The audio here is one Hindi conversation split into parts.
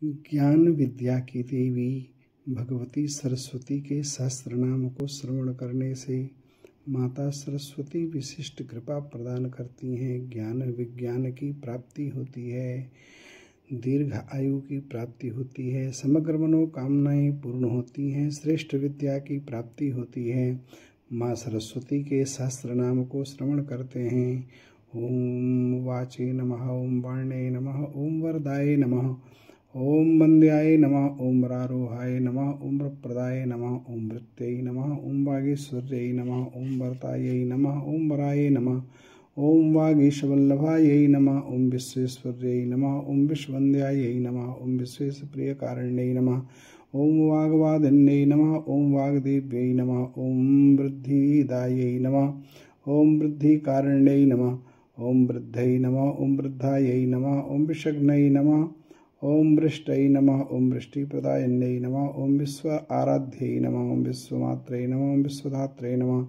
ज्ञान विद्या की देवी भगवती सरस्वती के सहस्त्र नाम को श्रवण करने से माता सरस्वती विशिष्ट कृपा प्रदान करती हैं। ज्ञान विज्ञान की प्राप्ति होती है, दीर्घ आयु की प्राप्ति होती है, समग्र मनोकामनाएं पूर्ण होती हैं, श्रेष्ठ विद्या की प्राप्ति होती है। माँ सरस्वती के सहस्त्र नाम को श्रवण करते हैं। ओम वाचे नमः, ओम वाण्ये नमः, ओम वरदाय नमः, ओम वन्द्याय नमः, ओम वरारोहाय नमः, ओम वरप्रदाय नमः, ओम वृत्यै नमः, ओम वागीश्वर्यै नमः, ओम वरतायै नमः, ओम वराय नमः, ओम वागीशवल्लभायै नमः, ओम विश्वेश्वर्यै नमः, ओम विश्ववन्द्यायै नमः, ओम विश्वेशप्रियकारिण्यै नमः, ओम वाग्वादिन्यै नमः, ओम वाग्देव्यै नमः, ओम वृद्धिदायै नमः, ओम वृद्धिकारिण्यै नमः, ओम वृद्धयै नमः, ओम वृद्धायै नमः, ओम विषग्नै नमः, ओम वृष्टै नमः, ओम वृष्टिप्रदायिन्यै नमः, ओम विश्व आराध्यै नमः, ओम विश्वमात्रै नमः, ओम विश्वधात्रै नमः,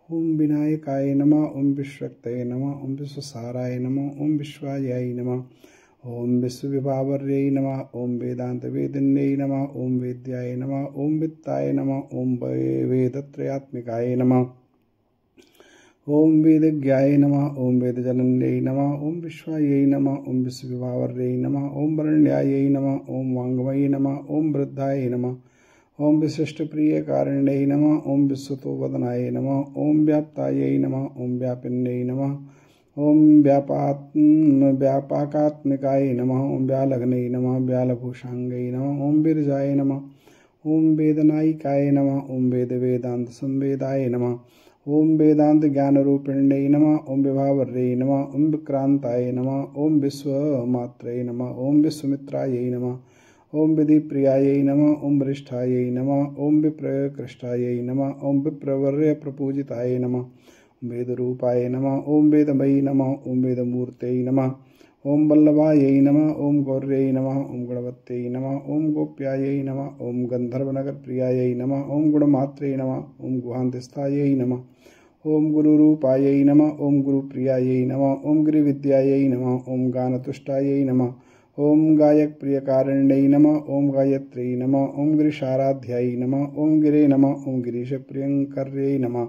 ओम विनायकाय नमः, ओम विश्वक्तये नमः, ओम विश्वसाराय नमः, ओम विश्वायाय नमः, ओम विश्वविभावर्यै नमः, ओम वेदान्तवेदिन्यै नमः, ओम वेद्याय नमः, ओम वित्ताय नमः, ओम वेदत्रयात्मिकाय नमः, ओम वेदज्ञाय नमः, ओम वेदजनन्यै नमः, ओम विश्वायै नमः, ओम विश्वविभावर्यै नमः, ओम वरण्यायै नमः, ओम वाङ्मयै नमः, ओम वृद्धाय नमः, ओम विशिष्टप्रियकारिण्यै नमः, ओम विश्वतोवदनाय नमः, ओम व्याप्तायै नमः, ओम व्यापिन्यै नमः, ओम व्यापाकात्मिकाय नमः, ओम व्यालग्नै नमः, व्यालभूषाङ्गै नमः, ओम विरजाय नमः, ओम वेदनायिकाय नमः, ओम वेदांत संवेदाय नमः, ओम वेदांत ज्ञानरूपिण्यै नमः, ओम विभावर्यै नमः, ओम विक्रांताय नमः, ओम विश्वमात्रै नमः, ओम विश्वमित्रायै नमः, ओम विधिप्रियायै नमः, ओम वरिष्ठायै नमः, ओम विप्रकृष्टायै नमः, ओम विप्रवर्य प्रपूजिताय नमः, वेदरूपाय नमः, ओम वेदमयी नमः, ओम वेदमूर्त्यै नमः, ओम वल्लभायै नमः, ओम गौर्यै नमः, ओम गुणवत्यै नमः, ओम गोप्यायै नमः, ओम गंधर्वनगरप्रियायै नमः, ओम गुणमात्रै नमः, ओम गुहान्तिस्थायै नमः, ओम गुरुरूपायै नमः, ओम गुरुप्रियायै नमः, ओम गिरिविद्यायै नमः, ओम गानतुष्टायै नमः, ओम गायकप्रियकारिण्यै नमः, ओम गायत्र्यै नमः, ओम गिरिशाराध्यायै नमः, ओम गिरे नमः, ओम गिरीशप्रियङ्कर्यै नमः,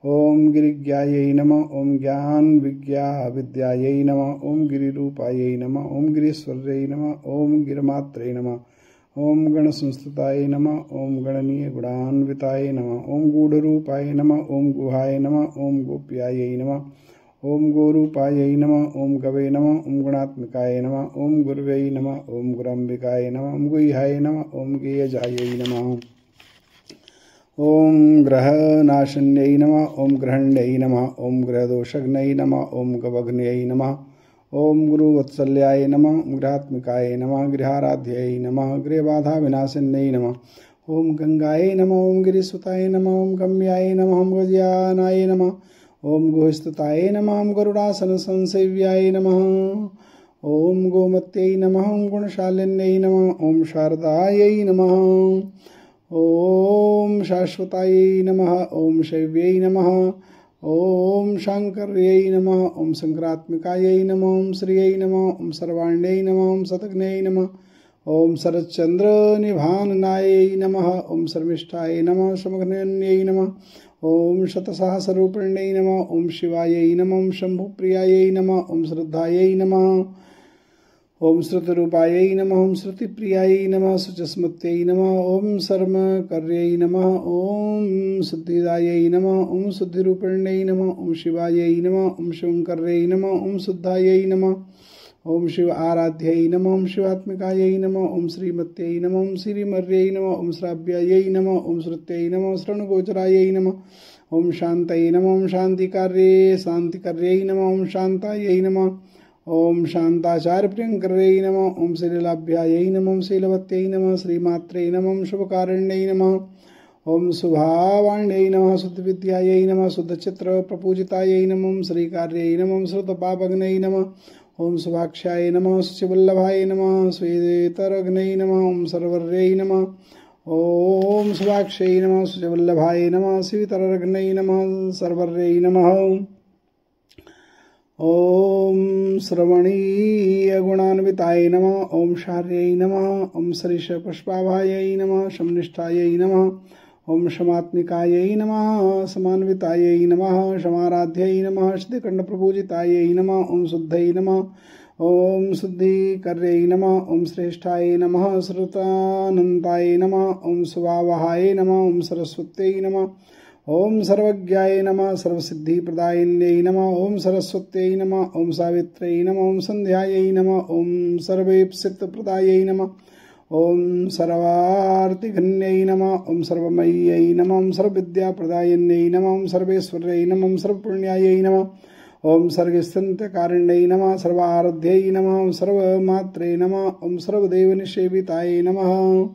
ओम गिरिज्ञायै नमः, ओम ज्ञान विद्यायै नमः, ओम गिरिरूपायै नमः, ओम गिरीश्वर्यै नमः, ओम गिरमात्रै नमः, ओम गणसंस्तुताय नमः, ओम गणनीय गुणान्विताय नमः, ओम गूढ़रूपाय नमः, ओम गुहाय नमः, ओम गोप्यायै नमः, ओम गोरूपायै नमः, ओम गवे नमः, ओम गुणात्मिकाय नमः, ओम गुरवै नमः, ओम गुरम्बिकाय नमः, ओम गुह्याय नमः, ओम गेयजायै नमः, ओम ग्रहनाशिन्यै नमः, ओम ग्रहण्यै नमः, ओम ग्रहदोषग्नै नमः, ओम गवग्न्यै नमः, ओम गुरुवत्सल्याय नमः, ओम गृहात्मिकाय नमः, गृहाराध्यै नमः, गृहबाधाविनाशिन्यै नमः, ओम गंगायै नमः, ओम गिरिसुताय नमः, ओम गम्याय नमः, ओम गजानाय नमः, ओम गोस्तुताय नमः, ओम गरुडासन संसेव्याय नमः, ओम गोमत्यै नमः, ओम गुणशालिन्यै नमः, ओम शारदायै नमः, ओम शाश्वतायै नमः, ओम शैव्यै नमः, ओम शांकर्यै नमः, ओम शंकरात्मिकायै नमः, ओम श्रियै नमः, ओम सर्वाण्यै नमः, ओम शतघ्नै नमः, ओम शरच्चंद्र निभाननायै नमः, ओम शर्मिष्ठाय नमः, समघ्नन्यै नमः, ओम शतसहस्ररूपिण्यै नमः, ओम शिवायै नमः, ओम शंभुप्रियायै नमः, ओम श्रद्धायै नमः, ओम श्रुतरूपायै नमः, ओम श्रुतिप्रियायै नमः, सुचस्मत्यै नमः, ओम सर्मकर्यै नमः, ओम शुद्धिदायै नमः, ओम शुद्धिरूपिण्यै नमः, ओम शिवायै नमः, ओम शिवङ्कर्यै नमः, ओम शुद्धायै नमः, ओम शिव आराध्यै नमः, ओम शिवात्मिकायै नमः, ओम श्रीमत्यै नमः, ओम श्रीमर्यै नमः, ओम श्राव्यायै नमः, ओम श्रुत्यै नमः, श्रवणगोचरायै नमः, ओम शान्तये नमः, ओम शान्तिकर्यै नमः, ओम शान्तायै नमः, ओम शांताचार्यप्रियङ्कर्यै नमः, ओम श्रीलाभ्यायै नमः, ओम शीलवत्यै नमः, श्रीमात्रै नमः, ओम शुभकारिण्यै नमः, ओम शुभावाण्यै नमः, शुद्धविद्यायै नमः, शुद्धचित्रप्रपूजितायै नमः, ओम श्रीकार्यै नमः, ओम श्रुतपापघ्नै नमः, ओम शुभाक्षाय नमः, शुचिवल्लभाय नमः, श्वेतरघ्नै नमः, ओम सर्वर्यै नमः, ओम शुभाक्षै नमः, शुचिवल्लभाय नमः, श्वेतरघ्नै नमः, सर्वर्यै नमः, ओम श्रवणीय गुणान्विताय नमः। ओम शार्यै नमः। ओम सरिष पुष्पाभायै नमः। शमनिष्ठायै नमः। ओम शमात्मिकायै नमः। समान्वितायै नमः। शमाराध्यै नमः। श्रीकण्ठप्रपूजितायै नमः। ओम शुद्धयै नमः। ओम शुद्धिकर्यै नमः। ओम श्रेष्ठाय नमः। श्रुतानन्ताय नमः। ओम सुवावहाय नमः। ओम सरस्वत्यै नमः। ओम सर्वज्ञाय नमः। सर्वसिद्धिप्रदायिन्यै नमः। ओम सरस्वत्यै नमः। ओम सावित्र्यै नमः। ओम संध्यायै नमः। ओम सर्वेप्सितप्रदायै नमः। ओम सर्वार्तिघन्यै नमः। ओम सर्वमय्यै नमः। ओम सर्वविद्याप्रदायिन्यै नमः। ओम सर्वेश्वर्यै नमः। ओम सर्वपुण्यायै नमः। ओम सर्गस्थित्यकारिण्यै नमः। सर्वाराध्यै नमः। ओम सर्वमात्रे नमः। ओम सर्वदेवनिसेवितायै नमः।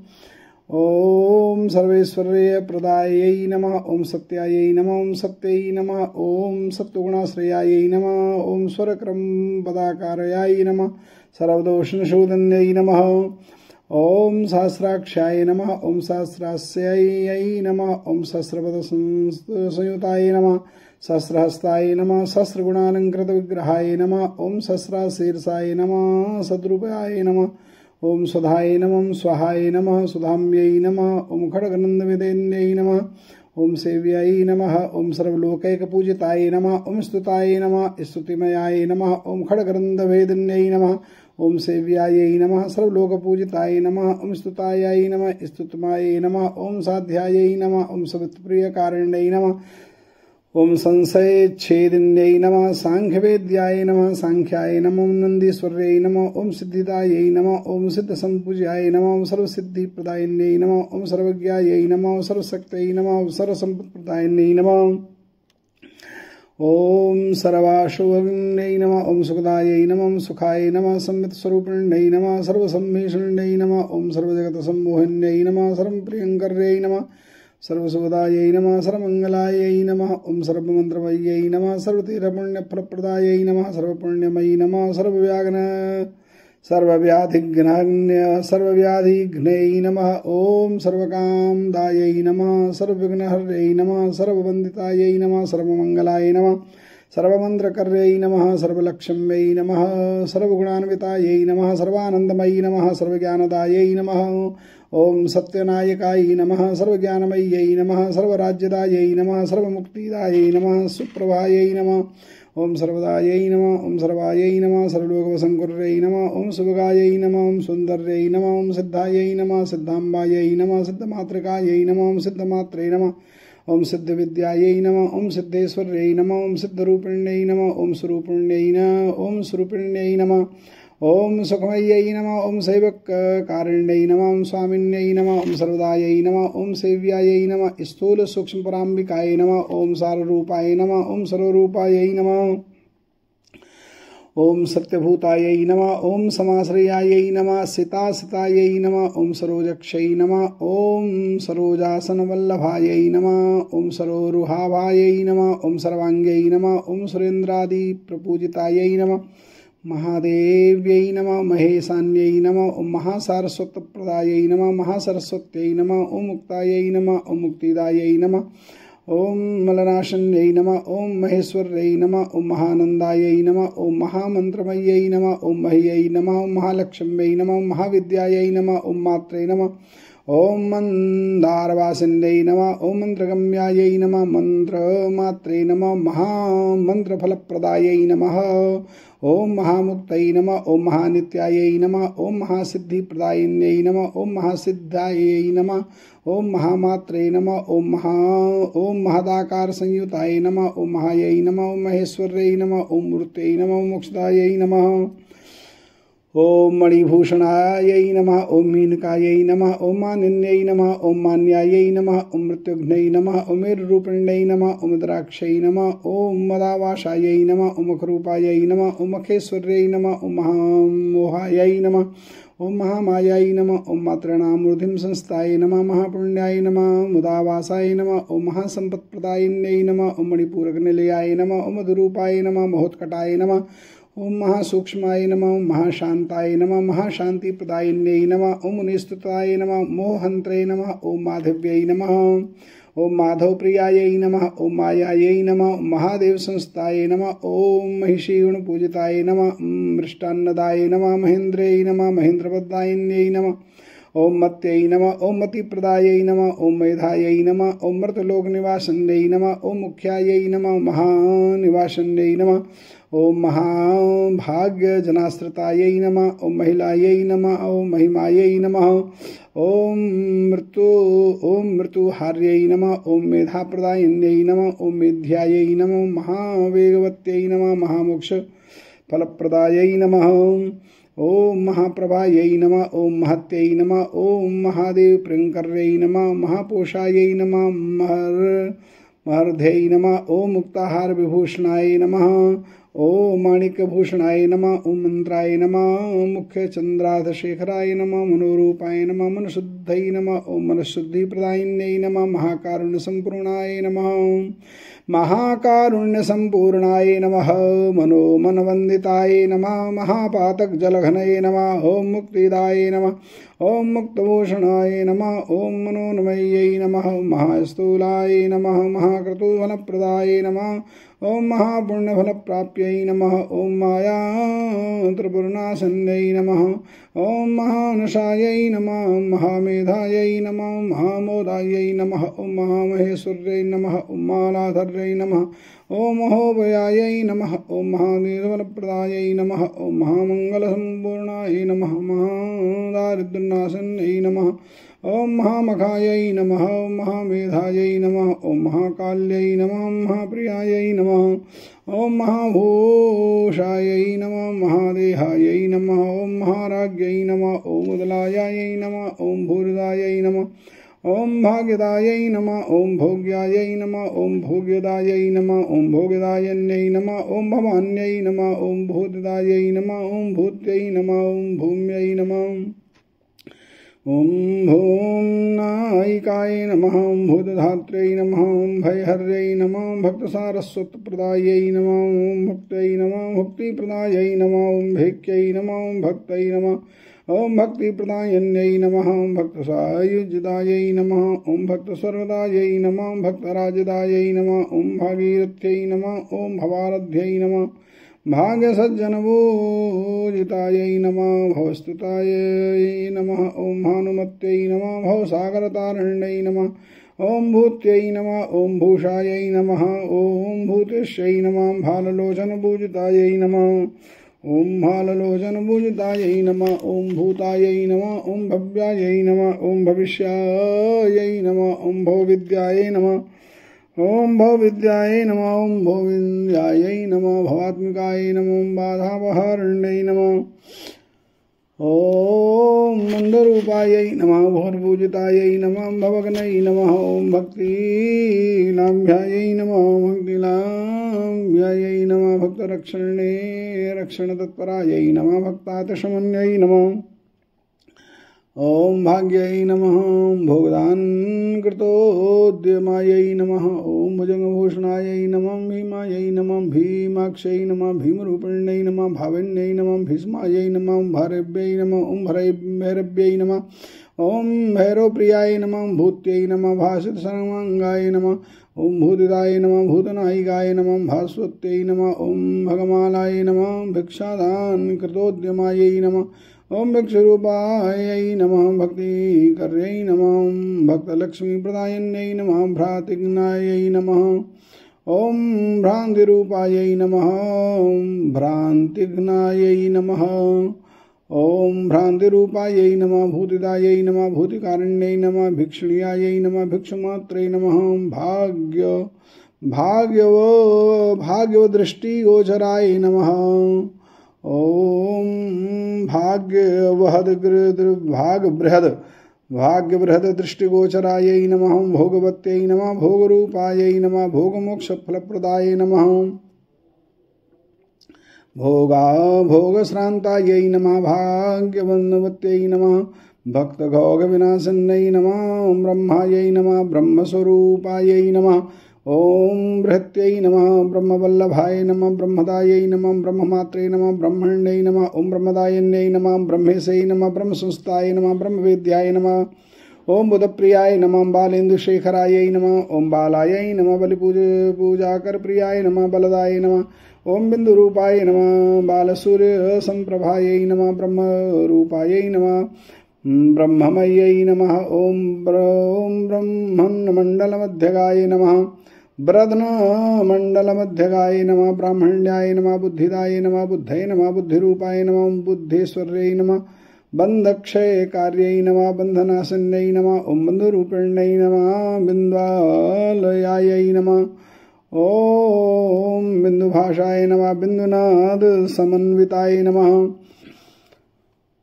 ओम सर्वेश्वर्य प्रदायै नमः। ओम सत्यायै नमः। ओम सत्यै नमः। ओम सत्वगुणाश्रयायै नमः। ओम स्वरक्रम पदाकारयायै नमः। सर्वदोषनिशोधन्यै नमः। ओम सहस्राक्षाय नमः। ओम सहस्रास्यै नमः। ओम सहस्रपदसंयुताय नमः। सहस्रहस्ताय नमः। सहस्रगुणालंकृत विग्रहाय नमः। ओम सहस्राशीर्षाय नमः। सद्रूपाय नमः। ओम सुधाय नमः। स्वाहाय नमः। सुधाम्यै नमः। ओम खड्गनन्दविदेन्यै नमः। ओम सेव्याय नमः। ओम सर्वलोकैकपूजिताय नमः। ओम स्तुताय नमः। स्तुतिमयाय नमः। ओम खड्गनन्दवेदिन्यै नमः। ओम सेव्यायै नमः। सर्वलोकपूजिताय नमः। ओम स्तुतायै नमः। स्तुतमायै नमः। ओम साध्यायै नमः। ओम सवितप्रियकारिण्यै नमः। ओम संशयच्छेदिन्यै नमः। सांख्यवेद्याय नमः। सांख्याय नमः। ओम नंदीश्वर्यै नमः। ओम सिद्धिदायै नमः। ओम सिद्धसंपूज्याय नमः। ओम सर्वसिद्धिप्रदायिन्यै नमः। ओम सर्वज्ञायै नमः। ओम सर्वशक्त्यै नमः। ओम सर्वसम्पत्प्रदायिन्यै नमः। ओम सर्वाशुभगिन्यै नमः। ओम सुखदायै नमः। ओम सुखाय नमः। संवित्स्वरूपिण्यै नमः। सर्वसम्मीषण्यै नमः। ओम सर्वजगतसम्मोहिन्यै नमः। सर्वप्रियङ्कर्यै नमः। सर्वसुखदायै नमः। सर्वमङ्गलायै नमः। ओम सर्वमन्त्रमय्यै नमः। सर्वतीर्थपुण्यफलप्रदायै नमः। सर्वपुण्यमयी नमः। सर्वव्याधिघ्नै नमः। ओम सर्वकामदायै नमः। सर्वविघ्नहर्यै नमः। सर्ववन्दितायै नमः। सर्वमङ्गलाय नमः। सर्वमन्त्रकर्यै नमः। सर्वलक्ष्म्यै नमः। सर्वगुणान्वितायै नमः। सर्वानन्दमयी नमः। सर्वज्ञानदायै नमः। ओम सत्यनायकाय नमः। सर्वज्ञानमय्यै नमः। सर्वराज्यदायै नमः। सर्वमुक्तिदायै नमः। सुप्रभायै नमः। ओम सर्वदायै नमः। ओम सर्वायै नमः। सर्वलोकवसंकुर्यै नमः। ओम सुभगायै नमः। ओम सुन्दर्यै नमः। ओम सिद्धायै नमः। सिद्धाम्बायै नमः। सिद्धमातृकायै नमः। ओम सिद्धमात्रे नमः। ओम सिद्धविद्यायै नमः। ओम सिद्धेश्वर्यै नमः। ओम सिद्धरूपिण्यै नमः। ओम स्वरूपिण्यै नमः। ओम स्वरूपिण्यै नमः। ओम सुखमय्यै नमः। ओम शैवकारिण्यै नमः। ओम स्वामिन्यै नमः। ओम सर्वदायै नमः। ओम सेव्यायै नमः। स्थूल सूक्ष्म पराम्बिकायै नमः। ओम साररूपाय नमः। ओम सर्वरूपायै नमः। ओम सत्यभूतायै नमः। ओम समाश्रयायै नमः। सितासितायै नमः। ओम सरोजक्षै नमः। ओम सरोजासनवल्लभायै नमः। ओम सरोरुहाभायै नमः। ओम सर्वाङ्ग्यै नमः। ओम सुरेन्द्रादि प्रपूजितायै नमः। महादेव्यै नमः। महेशान्यै नमः। ओम महासारस्वतप्रदायै नमः। महासरस्वत्यै नमः। ओम मुक्तायै नमः। ओम मुक्तिदायै नमः। ओम मलनाशन्यै नमः। ओम महेश्वर्यै नमः। ओम महानन्दायै नमः। ओम महामन्त्रमय्यै नमः। ओम मह्यै नमः। ओम महालक्ष्म्यै नमः। ओम महाविद्यायै नमः। ओम मात्रे नमः। ओम मन्दारवासिन्यै नमः। ओम मन्त्रगम्यायै नमः। मन्त्रमात्रे नमः। महामन्त्रफलप्रदायै नमः। ओम महामुक्तै नमः। ओम महानित्यायै नमः। ओम महासिद्धिप्रदायिन्यै नमः। ओम महासिद्धायै नमः। ओम महामात्रे नमः। ओम महदाकार संयुताय नमः। ओम महायै नमः। ओम महेश्वर्यै नमः। ओम मूर्त्यै नमः। ओम मोक्षदायै नमः। ओम मणिभूषणायै नमः। ओम मीनकायै नमः। ओम मानिन्यै नमः। ओम मान्यायै नमः। ओम मृत्युघ्नै नमः। ओम मेरुरूपिण्यै नमः। ओम द्राक्षै नमः। ओम मदावाशायै नमः। ओम मुखरूपायै नमः। ओम मखेश्वर्यै नमः। ओम महामोहायै नमः। ओम महामायाय नमः। ओम मातॄणामूर्धिं संस्थाय नमः। महापुण्याय नमः। मुदावासाय नमः। ओम महासंपत्प्रदायिन्यै नमः। ओम मणिपूरकनिलयाय नमः। ओम मधुरूपाय नमः। महोत्कटाय नमः। ओम महासूक्ष्माय नमः। ओम महाशांताय नमः। महाशांतिप्रदायिन्यै नमः। ओम मुनिस्तुताय नमः। मोहन्त्रे नमः। ओम माधव्यै नमः। ओम माधव प्रियायै नमः। ओम मायायै नमः। ओम महादेव संस्थायै नमः। ओम महिषी गुण पूजिताय नमः। मृष्टान्नदाय नमः। महेन्द्रै नमः। महेन्द्रपदायन्यै नमः। ओम मत्यै नमः। ओम मतिप्रदायै नमः। ओम मेधायै नमः। ओम मृतलोक निवासन्यै नमः। ओम मुख्यायै नमः। महानिवासन्यै नमः। ओम महाभाग्य जनाश्रितायै नमः। ओम महिलायै नमः। ओम महिमायै नमः। ओम मृत्युहार्यै नमः। ओम मेधाप्रदायिन्यै नमः। ओम मेध्यायै नमः। महावेगवत्यै नमः। महामोक्ष फलप्रदायै नमः। ओम महाप्रभायै नमः। ओम महत्यै नमः। ओम महादेव प्रियंकर्यै नमः। महापोषायै नमः। महर्ध्यै नमः। ओम मुक्ताहार विभूषणाय नमः। ओम माणिक्यभूषणाय नमः। ओम मंत्राय नमः। ओम मुख्य चंद्राधशेखराय नमः। मनोरूपाय नमः। मनशुद्धै नमः। ओम मनशुद्धिप्रदायिन्यै नमः। महाकारुण्य संपूर्णाय नमः। महाकारुण्य संपूर्णाय नमः। मनो मनवंदिताय नमः। महापातक जलघनये नमः। ओम मुक्तिदाय नमः। ओम मुक्तभूषणाय नमः। ओम मनोन्मय्यै नमः। महास्थूलाय नमः। महाक्रतुफलप्रदाय नमः। ओम महापुण्यफलप्राप्यै नमः। ओम माया त्रिपुरनाशन्यै नमः। ओम महानशायै नमः। महामेधायै नमः। महामोदायै नमः। ओम महामहेश्वर्यै नमः। ओम मालाधर्यै नमः। ओम महोभयायै नमः। ओम महानीलफलप्रदायै नमः। ओम महामंगलसंपूर्णाय नमः। महादारिद्र्यनाशन्यै नमः। ओम महामखायै नमः। ओम महामेधायै नमः। ओम महाकाल्यै नमः। महाप्रियायै नमः। ओम महाभूषायै नमः। महादेहायै नमः। ओम महाराज्ञै नमः। ओम उदलायायै नमः। ओम भूरिदायै नमः। ओम भाग्यदायै नमः। ओम भोग्यायै नमः। ओम भोग्यदायै नमः। ओम भोगदायन्यै नमः। ओम भवान्यै नमः। ओम भूतदायै नमः। ओम भूत्यै नमः। ओम भूम्यै नमः। ओम भूम्नायिकाय नमः। ओम भूतधात्र्यै नमः। ओम भयहर्यै नमः। भक्तसारस्वतप्रदायै नमः। ओम भक्त्यै नमः। भुक्तिप्रदायै नमः। ओम भेक्यै नमः। ओम भक्त्यै नमः। ओम भक्तिप्रदायन्यै नमः। ओम भक्तसायुज्यदायै नमः। ओम भक्तस्वर्गदायै नमः। भक्तराजदायै नमः। ओम भागीरथ्यै नमः। ओम भवारध्यै नमः। भाग्यसज्जनपूजितायै नमः। भवस्तुतायै नमः। ओम भानुमत्यै नमः। भवसागरतारिण्यै नमः। ओम भूत्यै नमः। ओम भूषायै नमः। ओम भूतेश्यै नमः। भाललोचनपूजितायै नमः। ओम भाललोचनपूजितायै नमः। ओम भूतायै नमः। ओम भव्यायै नमः। ओम भविष्यायै नमः। ओम भवविद्यायै नमः। ओम भवविद्यायै नमः। ओम भवविद्यायै नमः। भवात्मिकायै नमः। ओम बाधापहारिण्यै नमः। ओम मंदरूपायै नमः। भोरपूजितायै नमः। भवग्नै नमः। ओम भक्तिलाभ्यायै नमः। भक्तिलाभ्यायै नमः। भक्तरक्षणे रक्षणतत्परायै नमः। भक्तातिशमन्यै नमः। ओम भाग्यै नमः। ओम भोगदान कृतोद्यमायै नमः। ओम भुजंगभूषणायै नमः। भीमायै नमः। भीमाक्षै नमः। भीमरूपिण्यै नमः। भाविन्यै नमः। भीष्मायै नमः। भैरव्यै नमः। ओम भैरव्यै नमः। ओम भैरवप्रियाय नमः। भूत्यै नमः। भासितसर्वांगाय नमः। ओम भूतिदाय नमः। भूतनायिकाय नमः। भास्वत्यै नमः। ओम भगमालाय नमः। भिक्षादान कृतोद्यमायै नमः। ओम भिक्षुरूपायै नमः। भक्तिकर्यै नमः। ओम भक्तलक्ष्मीप्रदायन्यै नमः। भ्रातिघ्नायै नमः। ओम भ्रान्तिरूपायै नमः। ओम भ्रान्तिघ्नायै नमः। ओम भ्रान्तिरूपायै नमः। भूतिदायै नमः। भूतिकारिण्यै नमः। भिक्षुण्यायै नमः। भिक्षुमात्रै नमः। भाग्यवदृष्टिगोचराय नमः। ओम भाग्यबृहद दृष्टिगोचरायै नमः। भोगवत्यै नमः। भोगरूपायै नमः। भोगमोक्षफलप्रदायै नमः। भोगश्रान्तायै नमः। भाग्यवन्नवत्यै नमः। भक्तघोगविनाशन्यै नमः। ब्रह्मायै नमः। ब्रह्मस्वरूपायै नमः। ओम बृहत्यै नमः। ब्रह्मवल्लभाय नमः। ब्रह्मदायै नमः। ब्रह्ममात्रे नमः। ब्रह्मण्यै नमः। ओम ब्रह्मदायन्यै नमः। ब्रह्मेशै नमः। ब्रह्मसंस्थाय नमः। ब्रह्मवेद्याय नमः। ओम बुधप्रियाय नमः बालेन्दुशेखरायै नमः ओम बालायै नमः बलिपूजाकर प्रियाय नमः बलदाय नमः ओम बिंदुरूपाय नमः बालसूर्य संप्रभायै नमः ब्रह्मरूपायै नमः ब्रह्ममयै नमः ओम ब्रह्मण्डलमध्यगाय नमः ब्रध्नमण्डलमध्यगाय नमः ब्राह्मण्याय नमः बुद्धिदाय नमः बुद्धये नमः बुद्धिरूपाय नमः बुद्धेश्वर्यै नमः बन्धक्षयकार्यै नमः बन्धनाशन्यै नमः ओम बन्धुरूपिण्यै नमः बिन्द्वालयायै नमः ओम बिन्दुभाषाय नमः बिन्दुनाद समन्विताय नमः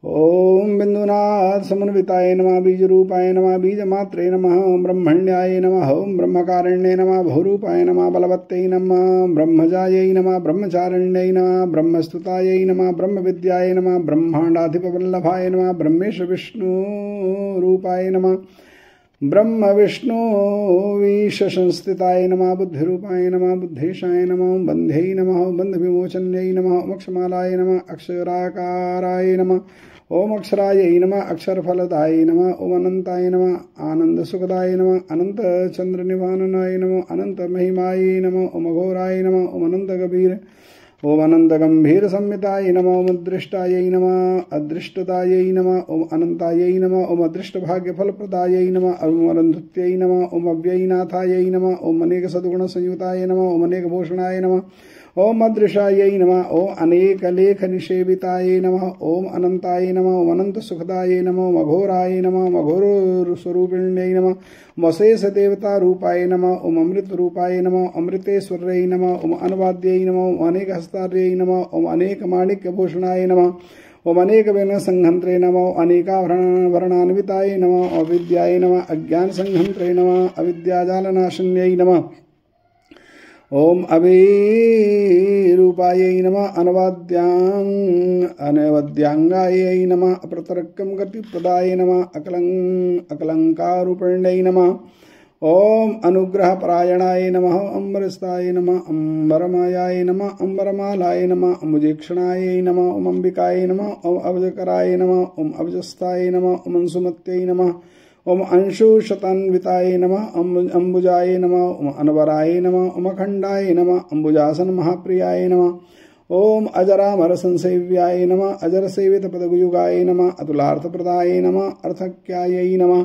ओम बिन्दुनाथ समन्विताय नमः बीजरूपाय नमः बीजमात्रे नमः ब्रह्मण्याय नमः ओम ब्रह्मकारिण्ये नमः बहुरूपाय नमः बलवत्यै नमः ब्रह्मजायै नमः ब्रह्मचारिण्यै नमः ब्रह्मस्तुतायै नमः ब्रह्मविद्याय नमः ब्रह्माण्डाधिपवल्लभाय नमः ब्रह्मेश विष्णुरूपाय नमः ब्रह्म विष्णु विशंस्थिताय नमः बुद्धिरूपाय नमः बुद्धेशाय नमः बन्ध्यै नमः बन्धविमोचन्यै नमः मोक्षमालाय नमः अक्षराकाराय नमः ओम अक्षरायै नमः अक्षरफलदाय नमः ओम अनंताय नमः आनंदसुखदाय नमः अनंत चंद्रनिवारणाय नमः अनंत महिमाय नमः ओम अघोराय नमः ओम अनंत गभीर ओम अनंत गंभीर संहिताय नमः ओम अदृष्टायै नमः अदृष्टदायै नमः ओम अनंतायै नमः ओम अदृष्ट भाग्य फलप्रदायै नमः ओम अरंधुत्यै नमः ओम अव्ययनाथायै नमः ओम अनेक सद्गुण संयुताय नमः ओम अनेक भूषणाय नमः ओम अदृशायै नमः ओम अनेक लेख निषेविताय नमः ओम अनंताय नमः ओम अनंत सुखदाय नमः ओम अघोराय नमः ओम अघोर स्वरूपिण्यै नमः ओम अशेष देवता रूपाय नमः ओम अमृत रूपाय नमः अमृतेश्वर्यै नमः ओम अनवाद्यै नमः ओम अनेक हस्तार्यै नमः ओम अनेक माणिक्य भूषणाय नमः ओम अनेक वेन संहंत्रे नमः अनेकाभरणान्विताय नमः अविद्याय नमः अज्ञान संहंत्रे नमः अविद्याजालनाशन्यै नमः ओम अभिरूपायै नमः अनवद्यांगायै नमः अप्रतरकं गतिप्रदाय नमः अकलंकारूपिण्यै नमः ओम अनुग्रहपरायणाय नमः अम्बरस्ताय नमः अम्बरमायाय नमः अम्बरमालाय नमः अम्बुजेक्षणाय नमः ओम अंबिकाय नमः ओम अब्जकराय नमः ओम अब्जस्ताय नमः ओम अंशुमत्यै नमः ओम अंशुशतान्विताय नमः अंबुजाय नमः ओम अनवराय नमः ओम अखंडाय नमः अंबुजासन महाप्रियाय नमः ओम अजरामर संसेव्याय नमः अजर सेवित पदयुगाय नमः अतुलार्थप्रदाय नमः अर्थक्यायै नमः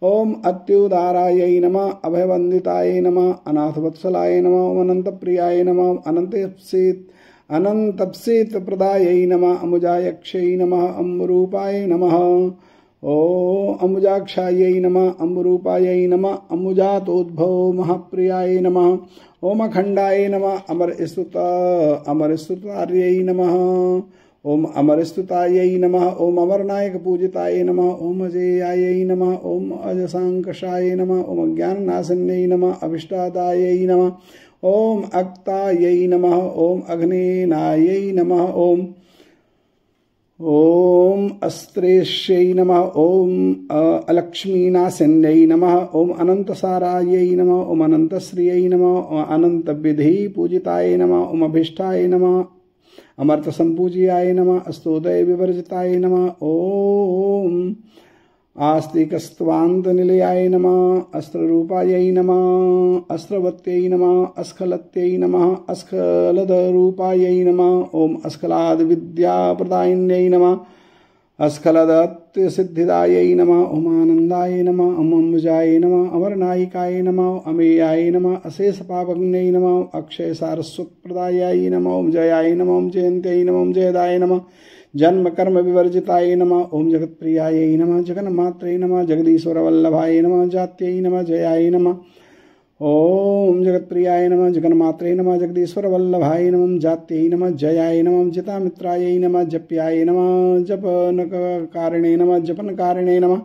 ओम अत्युदारायै नमः अभयवंदिताय नमः अनाथवत्सलाय नमः ओम अनंतप्रियाय नमः अनंतप्सित प्रदायै नमः अम्बुजायक्षै नमः अम्बरूपाय नमः ओम अम्बुजाक्षायै नमः अम्बरूपायै नमः अम्बुजातोद्भव महाप्रियाय नमः ओम अखंडाय नमः अमरस्तुतार्यै नमः ओम अमरस्तुतायै नमः ओम अमरनायक पूजिताय नमः ओम अजेयायै नमः ओम अजसांकषाय नमः ओम अज्ञाननाशन्यै नमः अभिष्टादायै नमः ओम अक्तायै नमः ओम अग्नेनायै नमः ओम अस्त्रेष्यै नमः ओम अलक्ष्मीनाशन्यै नमः ओम अनंतसारायै नमः ओम अनंतश्रियै नमः ओम अनंतविधि पूजिताय नमः ओम अभिष्टाय नमः अमर्त संपूज्याय नमः अस्तोदय विवर्जिताय नमः ओम आस्तिकस्त्वान्तनिलयाय नमः अस्त्ररूपायै नमः अस्त्रवत्यै नमः अस्खलत्यै नमः अस्खलदरूपायै नमः ओम अस्खलाद्विद्याप्रदायिन्यै नमः अस्खलदत्यसिद्धिदायै नमः ओम आनन्दाय नमः ओम अम्बुजाय नमः अमरनायिकाय नमः अमेयाय नमः अशेषपापग्न्यै नमः अक्षयसारस्वतप्रदायाय नमः ओम जयाय नमः ओम जयन्त्यै नमः ओम जयदाय नमः जन्म कर्म विवर्जिताय नमः ओम जगत्प्रियायै नमः जगन्मात्रे नमः जगदीश्वरवल्लभाय नमः जात्यै नमः जयाय नमः ओम जगत्प्रियाय नमः जगन्मात्रे नमः जगदीश्वरवल्लभाय नमः जात्यै नमः जयाय नमः जितामित्रायै नमः जप्याय नमः जपनकारिणे नमः जपनकारिणे नमः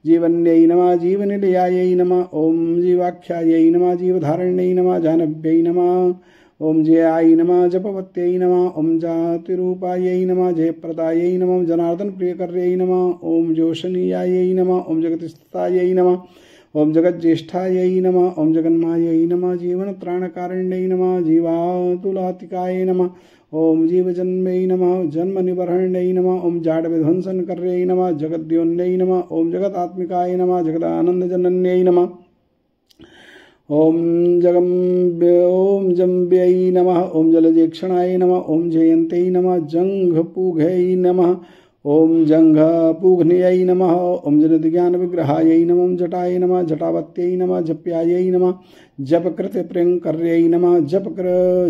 जीवन्यै नमः जीवनिलयायै नमः ओम जीवाख्यायै नमः जीवधारण्यै नमः जानव्यै नमः ओम जयाय नमः जपवत्यै नमः ओम जातिरूपायै नमः जयप्रदायै नमः जनार्दन प्रियकर्यै नमः ओम जोषणीयायै नमः ओम जगतस्थितायै नमः ओम जगज्येष्ठायै नमः ओम जगन्मायै नमः जीवनत्राणकारिण्यै नमः जीवातुलातिकाय नमः ओम जीवजन्मयै नमः जन्मनिबर्हण्यै नमः ओम जाडविध्वंसनकर्यै नमः जगद्योन्यै नमः ओम जगदात्मिकाय नमः जगदानन्दजनन्यै नमः ओम जम्ब्यै नमः ओम जलजेक्षणाय नमः ओम जयन्त्यै नमः जंघपूघै नमः ओम जंघपूघ्नयै नमः ओम जनितज्ञानविग्रहायै नमः जटाय नमः जटावत्यै नमः जप्यायै नमः जपकृतप्रियङ्कर्यै नमः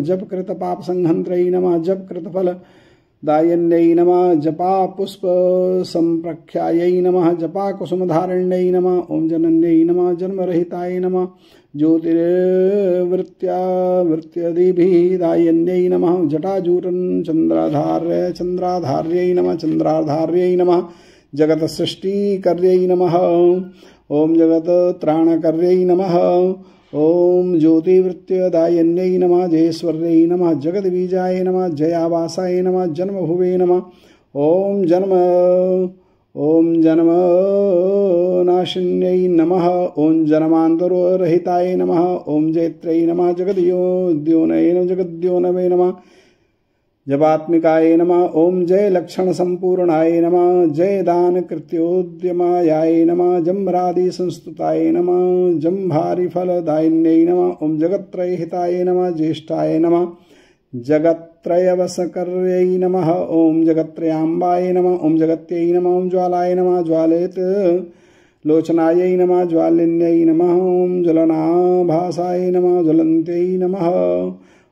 जपकृतपापसंहन्त्रै नमः जपकृतफलदायन्यै नमः जपापुष्पसम्प्रख्यायै नमः जपाकुसुमधारण्यै नमः ओम जनन्यै नमः जन्मरहिताय नमः ज्योतिर्वृत्यादिभिदायन्यै नमः जटाजूटन चन्द्राधार्यै नमः चन्द्राधार्यै नमः जगत्सृष्टिकर्यै नमः ओम जगत्त्राणकर्यै नमः ओम ज्योतिवृत्त्यदायन्यै नमः जयेश्वर्यै नमः जगद्बीजाय नमः जयावासाय नमः जन्मभुवे नमः ओम जन्मनाशिन्यै नमः ओम जन्मान्तरहिताय नमः ओम जयत्रै नमः जगद्योनवे नमः जपात्मिकाय नमः ओम जय लक्षण संपूर्णाय नमः जय दान कृत्योद्यमायाय नमः जम्भरादि संस्तुताय नमः जम्भारि फलदायिन्यै नमः ओम जगत्त्रय हिताय नमः ज्येष्ठाय नमः जगत्त्रयवसकर्यै नमः ओम जगत्त्रयाम्बाय नमः ओम जगत्यै नमः ओम ज्वालाय नमः ज्वालेत लोचनायै नमः ज्वालिन्यै नमः ओम ज्वलनाभासाय नमः ज्वलन्त्यै नमः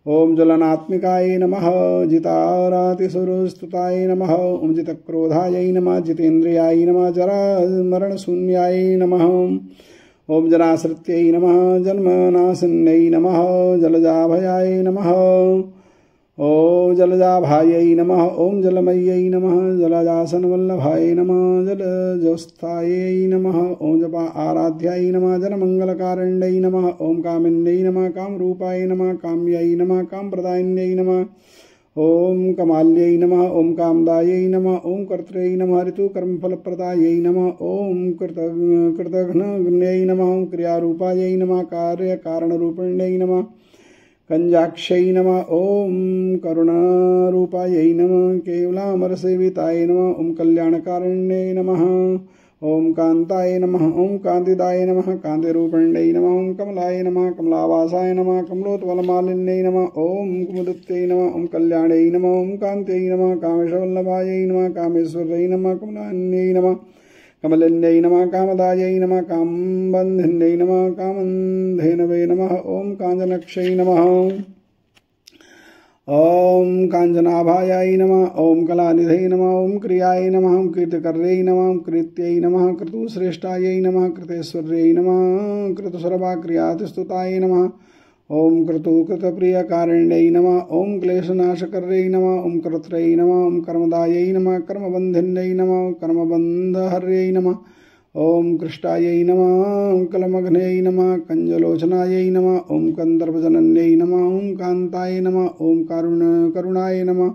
ओम ज्वलनात्मिकाय नमः जितारातिसुरस्तुताय नमः ओम जितक्रोधायै नमः जितेन्द्रियाय नमः जरामरणशून्याय नमः ओम जराश्रित्यै नमः जन्मनाशिन्यै नमः जलजाभयाय नमः ओम जलजाभायै नमः ओम जलमय्यै नमः जलजासनवल्लभाय नमः जलजोत्स्थायै नमः ओम जपा आराध्याय नमः जनमङ्गलकारिण्यै नमः ओम कामिन्यै नमः कामरूपाय नमः काम्यै नमः कामप्रदायिन्यै नमः ओम कमाल्यै नमः ओम कामदायै नमः ओम कर्त्र्यै नमः ऋतुकर्मफलप्रदायै नमः ओम कृतघ्नग्न्यै नमः ओम क्रियारूपायै नमः कार्यकारणरूपिण्यै नमः कंजाक्षै नमः ओम करुणारूपायै नमः केवलामरसेविताय नमः ओम कल्याणकारिण्यै नमः ओम कांताय नमः ओम कांतिदाय नमः कांतिरूपिण्यै नमः ओम कमलाय नमः कमलावासाय नमः कमलोत्पलमालिन्यै नमः ओम कुमुदत्यै नमः ओम कल्याण्यै नमः ओम कांत्यै नमः कामेशवल्लभायै नमः कामेश्वर्यै नमः कमलान्यै नमः कमलिन्यै नमः कामदायै नमः कामबन्धिन्यै नमः कामन्धेनवे नमः ओम काञ्चनक्षै नमः ओम कांचनाभायाय नमः ओम कलानिधये नमः ओम क्रियाय नमः ओम कीर्तिकर्यै नमः ओम कृत्यै नमः क्रतुश्रेष्ठायै नमः कृतेश्वर्यै नमः कृतसर्वाक्रियातिस्तुताय नमः ओम कृतप्रियकारिण्यै नमः ओम क्लेशनाशकर्यै नमः ओम कर्त्र्यै नमः ओम कर्मदायै नमः कर्मबन्धिन्यै नमः कर्मबन्धहर्यै नमः ओम कृष्टायै नमः ओम कलमघ्नै नमः कंजलोचनायै नमः ओम कंदर्पजनन्यै नमः ओम कांताय नमः ओम करुणाय नमः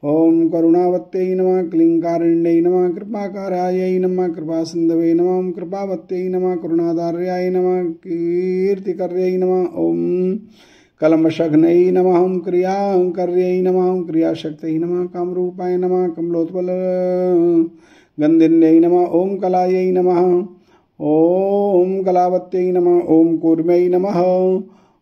ओम करुणावत्यै नमः क्लींकारिण्यै नमः कृपाकारायै नमः कृपासिन्धवे नमः ओम कृपावत्यै नमः करुणादार्याय नमः कीर्तिकर्यै नमः ओम कलमशघ्नै नमः ओम क्रियाकर्यै नमः ओम क्रियाशक्त्यै नमः कामरूपाय नमः कमलोत्पल गन्धिन्यै नमः ओम कलायै नमः ओम कलावत्यै नमः ओम कूर्म्यै नमः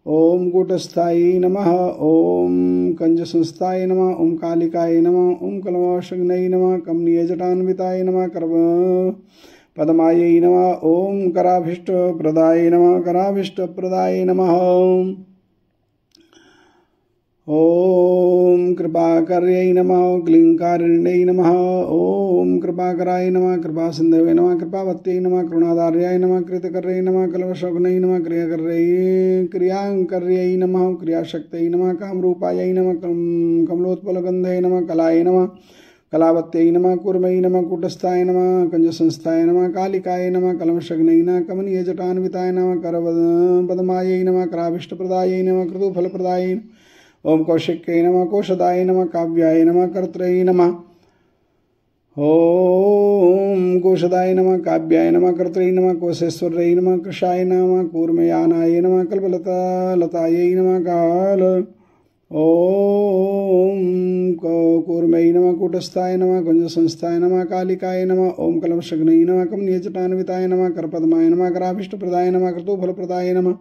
ओम कूटस्थायै नमः ओम कंजसंस्थाय नमः ओम कालिकाय नमः ओम कलमशघ्नै नमः कमनीयजटान्विताय नमः पद्मायै नमः ओम कराभीष्टप्रदाय नमः कराभीष्टप्रदाय नमः ओम कृपाकर्यै नमः क्लींकारिण्यै नमः ओम कृपाकराय नमः कृपासिन्धवे नमः कृपावत्यै नमः करुणादार्याय नमः कृतकर्यै नमः कलमशघ्नै नमः क्रियाकर्यै नमः क्रियाशक्त्यै नमः कामरूपायै नमः कमलोत्पलगन्धये नमः कलाय नमः कलावत्यै नमः कूर्म्यै नमः कूटस्थाय नमः कंजसंस्थाय नमः कालिकाय नमः कलमशघ्नै नमः कमनीयजटान्विताय नमः करपद्मायै नमः कराभीष्टप्रदायै नमः क्रतुफलप्रदायै ओम कौशिक्यै नमः कोशदाय नमः काव्याय नमः कर्त्र्यै नमः ओम कोशदाय नमः काव्याय नमः कर्त्र्यै नमः कोशेश्वर्यै नमः कृशाय नमः कूर्मयानाय नमः कल्पलतायै नमः ओम कूर्मय नमः कूटस्थाय नमः कुंजसंस्थाय नमः कालिकाय नमः ओम कलमशग्नय नमः कमनीयजटान्विताय नमः करपद्माय नमः कराभीष्टप्रदाय नमः क्रतुफलप्रदाय नमः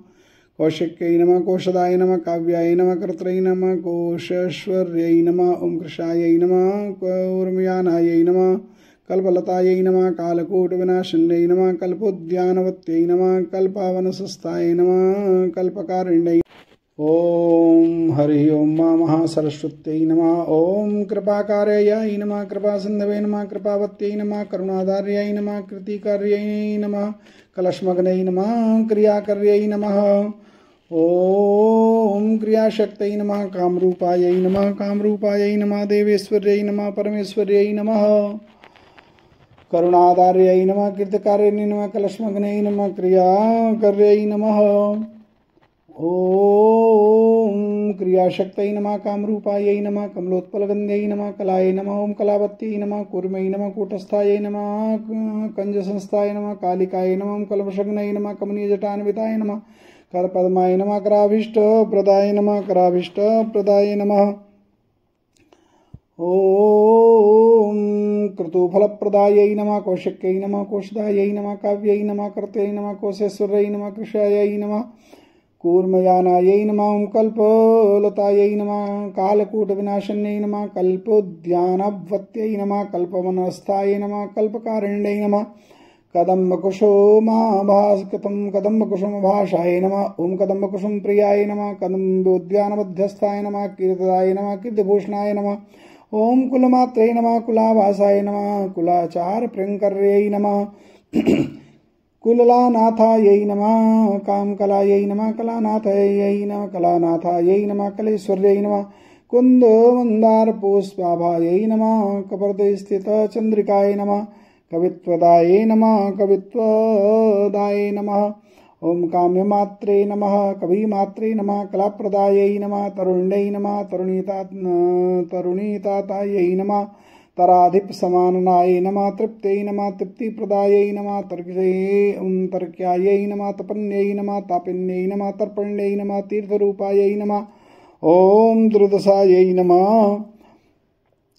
कौशिक्यै नमः कोशदाय नमः काव्याय नमः कर्त्रय नमः कोशेश्वर्यै नमः ओम कृशायै नमः कूर्मयानायै नमः कल्पलतायै नमः कालकूटविनाशिन्यै नमः कल्पोद्यानवत्यै नमः कल्पावनसस्थाय नमः कल्पकारिण्यै ओम हरि ओम महासरस्वत्यै नमः ओम कृपाकारयाय नमः कृपासिन्धवे नमः कृपावत्यै नमः करुणाधार्याय नमः कृतिकार्यै नमः कलशमग्नै नमः क्रियाकर्यै नमः ओम क्रियाशक्त्यै नमः कामरूपायै नमः देवेश्वर्यै नमः परमेश्वर्यै नमः करुणाधार्यै नमः कृतिकार्यै नमः कलशमग्नै नमः क्रियाकर्यै नमः ओम क्रियाशक्त्यै नमः कामरूपायै नमः कमलोत्पलगन्ध्यै नमः कलायै नमः ओम कलावत्यै नमः कूर्मयै नमः कूटस्थायै नमः कंजसंस्थाय नमः कालिकायै नमः कल्पशग्नयै नमः कमनीयजटान्विताय नमः करपद्माय नमः कराभीष्टप्रदाय नमः ओम क्रतुफलप्रदायै नमः कौशिक्यै नमः कोशदायै नमः काव्यै नमः कर्त्यै नमः कोशेश्वर्यै नमः कृशायै नमः कूर्मयानायै नमः ओम कल्पलतायै नमः कालकूटविनाशिन्यै नमः कल्पोद्यानवत्यै नमः कल्पवनस्थायै नमः कल्पकारिण्यै नमः कदम्बकुसुमभाषाय नमः ओम कदम्बकुसुमप्रियाय नमः कदम्बोद्यानमध्यस्थाय नमः कीर्तदाय नमः कीर्तिभूषणाय नमः ओम कुलमात्रे नमः कुलावासाय नमः कुलाचारप्रियङ्कर्यै नमः कुललानाथायै नमः कामकलायै नमः कलानाथायै नमः कलेश्वर्यै नमः कुन्दमन्दारपुष्पाभायै नमः कपर्दस्थितचन्द्रिकायै नमः कवित्वदायै नमः ओम काम्यमात्रे नमः कविमात्रे नमः कलाप्रदायै नमः तरुण्यै नमः तरुणीतातायै नमः तराधिपसमाननाय नमः तृप्त्यै नमः तृप्तिप्रदायै नमः तर्क्यायै नमः तपन्यै नमः तापिन्यै नमः तर्पण्यै नमः तीर्थरूपायै नमः ओम त्रिदशायै नमः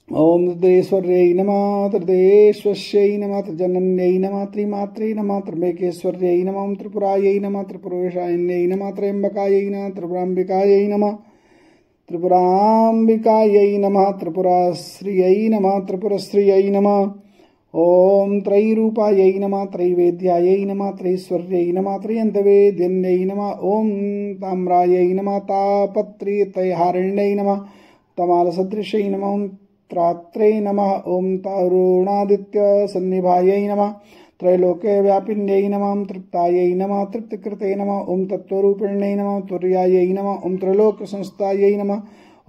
ओम त्रिदेश्वर्यै नमः त्रिदेश्वस्यै नमः त्रिजनन्यै नमः त्रिमात्रे नमः त्र्यम्बकेश्वर्यै नमः ओम त्रिपुरायै नमः त्रिपुरेशायन्यै नमः त्र्यम्बकायै नमः त्रिपुराम्बिकायै नमः त्रिपुराम्बिकायै नमः त्रिपुराश्रियै नमः त्रिपुरश्रियै नमः ओम त्रैरूपायै नमः त्रैवेद्यायै नमः त्रैश्वर्यै नमः त्रयन्तवेद्यन्यै नमः ओम ताम्रायै नमः तापत्रितैहारण्यै नमः तमालसदृश्यै नमः ओम त्रात्रे नमः ओम तरुणादित्यसन्निभायै नमः त्रैलोक्यव्यापिन्यै नमः तृप्तायै नमः तृप्तिकृते नमः ओम तत्त्वरूपिण्यै नमः तुर्यायै नमः ओम त्रैलोक्यसंस्थायै नमः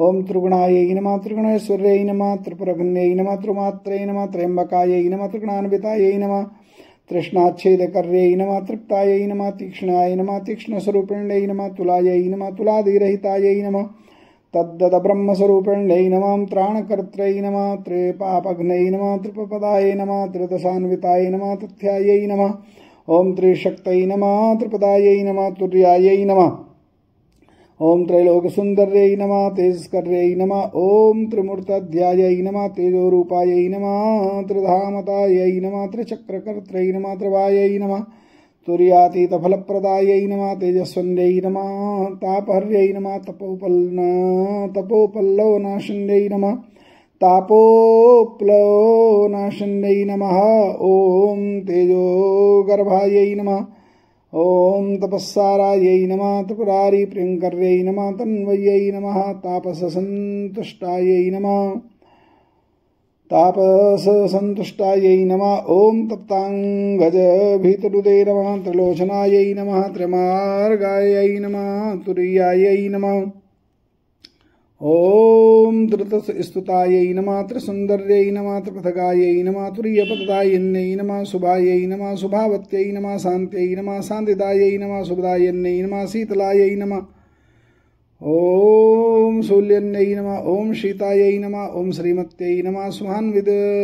ओम त्रिगुणायै नमः त्रिगुणेश्वर्यै नमः त्रिपुरगण्यै नमः त्रिमात्रे नमः त्र्यम्बकायै नमः त्रिगुणान्वितायै नमः तृष्णाच्छेदकर्यै नमः तृप्तायै नमः तीक्ष्णाय नमः तीक्ष्णस्वरूपिण्यै नमः तुलायै नमः तुलादिरहितायै नमः तद्दब्रह्मस्वरूपिण्यै नमः त्राणकर्त्रै नमः त्रिपापघ्नै नमः त्रिपदाय नमः त्रिदशान्विताय नमः तथ्यायै नमः ओम त्रिशक्त्यै नमः त्रिपदायै नमः तुर्यायै नमः ओम त्रैलोकसुन्दर्यै नमः तेजस्कर्यै नमः ओम त्रिमूर्तध्यायै नमः तेजोरूपायै नमः त्रिधामतायै नमः त्रिचक्रकर्त्रै नमः त्रिवायै नमः तुर्यातीतफलप्रदायै नमः तेजस्वन्यै नमः तापहर्यै नमः तपोपल्लवनाशिन्यै नमः तापोप्लवनाशिन्यै नमः ओम तेजोगर्भायै नमः ओम तपस्सारायै नमः त्रिपुरारी प्रियङ्कर्यै नमः तन्वयै नमः तापससन्तुष्टायै नमः तापससन्तुष्टायै नमः ओम तप्ताङ्गजभीतरुदे नमः त्रिलोचनायै नमः त्रिमार्गायै नमः तुरीयायै नमः ओम धृतस्तुतायै नमः त्रिसुन्दर्यै नमः त्रिपथगायै नमः तुरीयपददायिन्यै नमः शुभायै नमः शुभावत्यै नमः शान्त्यै नमः शान्तिदायै नमः शुभदायिन्यै नमः शीतलायै नमः ओम शूल्यन्यै नमः ओम शीतायै नमः ओम श्रीमत्यै नमः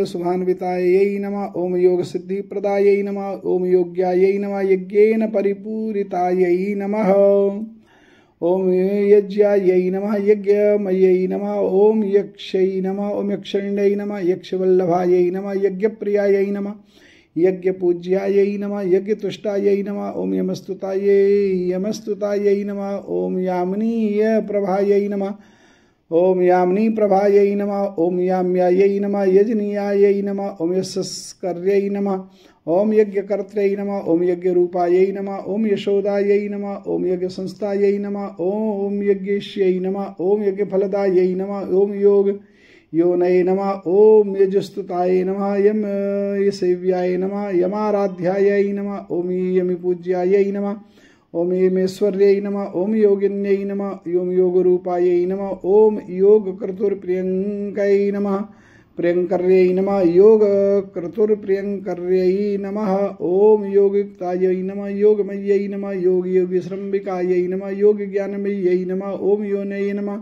शुभान्वितायै नमः ओम योगसिद्धिप्रदायै नमः ओम योग्यायै नमः यज्ञेन परिपूरितायै नमः ओम यज्ञायै नमः यज्ञमयै नमः ओम यक्षै नमः ओम यक्षिण्यै नमः यक्षवल्लभायै नमः यज्ञप्रियायै नमः यज्ञपूज्यायै नमः यज्ञतुष्टायै नमः ओम यमस्तुतायै नमः ओम यामिनीय प्रभायै नमः ओम यामिनी प्रभायै नमः ओम याम्यायै नमः यजनीयायै नमः ओम यशस्कर्यै नमः ओम यज्ञकर्त्रै नमः ओम यज्ञरूपायै नमः ओम यशोदायै नमः ओम यज्ञसंस्थायै नमः ओम यज्ञेश्यै नमः ओम यज्ञफलदायै नमः ओम योनये नमः ओम यजस्तुताय नमः यम सेव्याय नमः यमाराध्यायै नमः ओम यमिपूज्यायै नमः ओम यमेश्वर्यै नमः ओम योगिन्यै नमः ओम योगरूपायै नमः ओम योगकर्तुर्प्रियङ्कै नमः प्रियङ्कर्यै नमः योगकर्तुर्प्रियङ्कर्यै नमः ओम योगयुक्तायै नमः योगमय्यै नमः योगयोगीश्रम्बिकायै नमः योगज्ञानमय्यै नमः ओम योनये नमः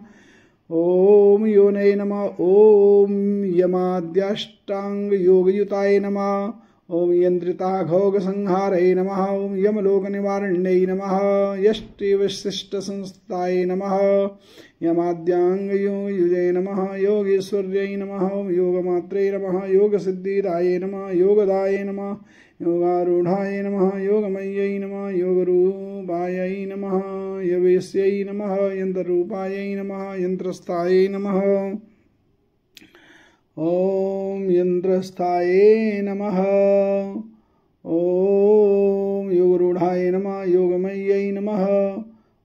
ओम योनये नमः ओम यमाद्याष्टाङ्गयोगयुताय नमः ओम यन्द्रिताघोगसंहारै नमः ओम यमलोकनिवारण्यै नमः यष्टिविशिष्टसंस्थाय नमः यमाद्यांगयुजे नमः योगेश्वर्यै नमः ओम योगमात्रे नमः योगसिद्धिदाय नमः योगदाय नमः योगारूढाय नमः योगमय्यै नमः योगरूपायै नमः यवेश्यै नमः यन्त्ररूपायै नमः यन्त्रस्थायै नमः ओम यन्त्रस्थाये नमः ओम योगरूढाय नमः योगमय्यै नमः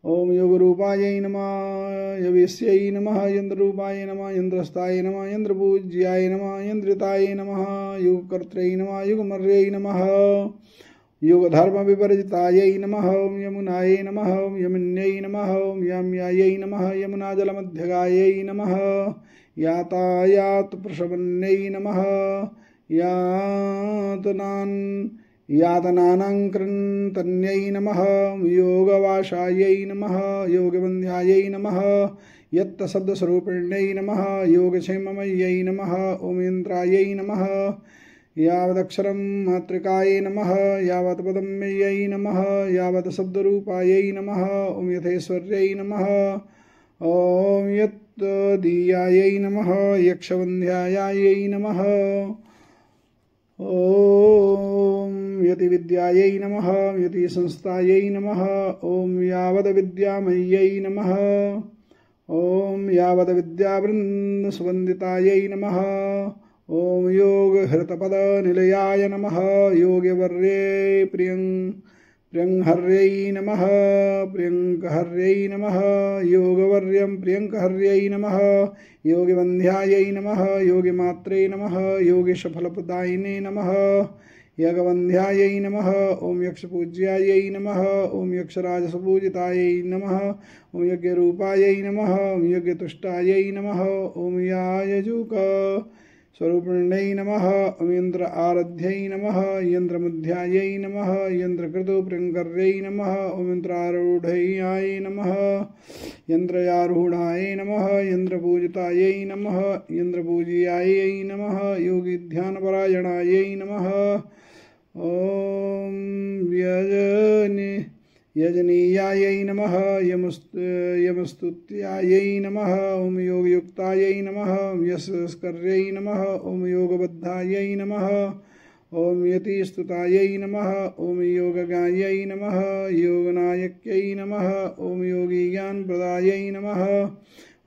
ओम योगरूपायै नमः यवेश्यै नमः यन्त्ररूपाय नमः यन्त्रस्थाय नमः यन्त्रपूज्याय नमः यन्त्रिताय नमः योगकर्त्रै नमः योगमर्यै नमः योगधर्मविवर्जितायै नमः ओम यमुनायै नमः ओम यमुन्यै नमः ओम याम्यायै नमः यमुनाजलमध्यगायै नमः यातायातप्रशमन्यै नमः यातनानाङ्कृन्तन्यै नमः योगवाशायै नमः योगवन्द्यायै नमः यत्तशब्दस्वरूपिण्यै नमः योगक्षेममय्यै नमः ओम यन्त्रायै नमः यावदक्षरं मातृकायै नमः यावत्पदमय्यै नमः यावत् शब्दरूपायै नमः ओम यथेश्वर्यै नमः ओम यत्तदीयायै नमः यक्षवन्द्यायै नमः ओम यतिविद्यायै नमः यतिसंस्थायै नमः ओम यावद्विद्यामय्यै नमः ओम यावद्विद्यावृन्दसुवन्दितायै नमः ओम योगहृतपदनिलयाय नमः योगवर्ये प्रियङ्हर्यै नमः प्रियङ्कहर्यै नमः योगवर्यं प्रियङ्कहर्यै नमः योगिवन्द्यायै नमः योगिमात्रे नमः योगेशफलप्रदायिने नमः यज्ञवन्द्यायै नमः ओम यक्षपूज्यायै नमः ओम यक्षराजसपूजितायै नमः ओम यज्ञरूपायै नमः ओम यज्ञतुष्टायै नमः ओम यायजुक स्वरूपिण्यै नमः ओम यन्त्र आराध्यै नमः यन्त्रमुध्यायै नमः यन्त्रकृतुप्रियङ्कर्यै नमः ओम यन्त्रारूढायै नमः यन्त्रयारूढायै नमः यन्त्रपूजितायै नमः यन्त्रपूज्यायै नमः योगिध्यानपरायणायै नमः ओम यजनीयायै नमः यमस्तुत्यायै नमः ओम योगयुक्तायै नमः यशस्कर्यै नमः ओम योगबद्धायै नमः ओम यतिस्तुतायै नमः ओम योगगायै नमः योगनायक्यै नमः ओम योगिज्ञानप्रदायै नमः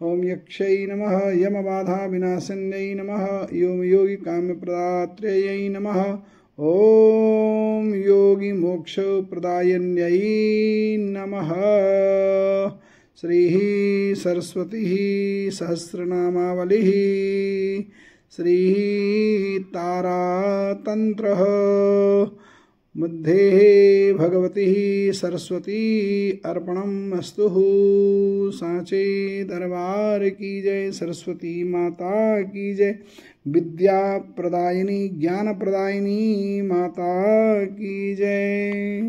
ओम यक्षै नमः यमबाधाविनाशिन्यै नमः ओम योगिकाम्यप्रदात्र्यै नमः ओम योगी मोक्ष प्रदायन्यै नमः। श्री सरस्वती सहस्रनामावलिः श्री तारातन्त्रः मध्ये भगवती सरस्वती अर्पणम् अस्तु। सांचे दरबार की जय, सरस्वती माता की जय, विद्या प्रदायिनी ज्ञान प्रदायिनी माता की जय।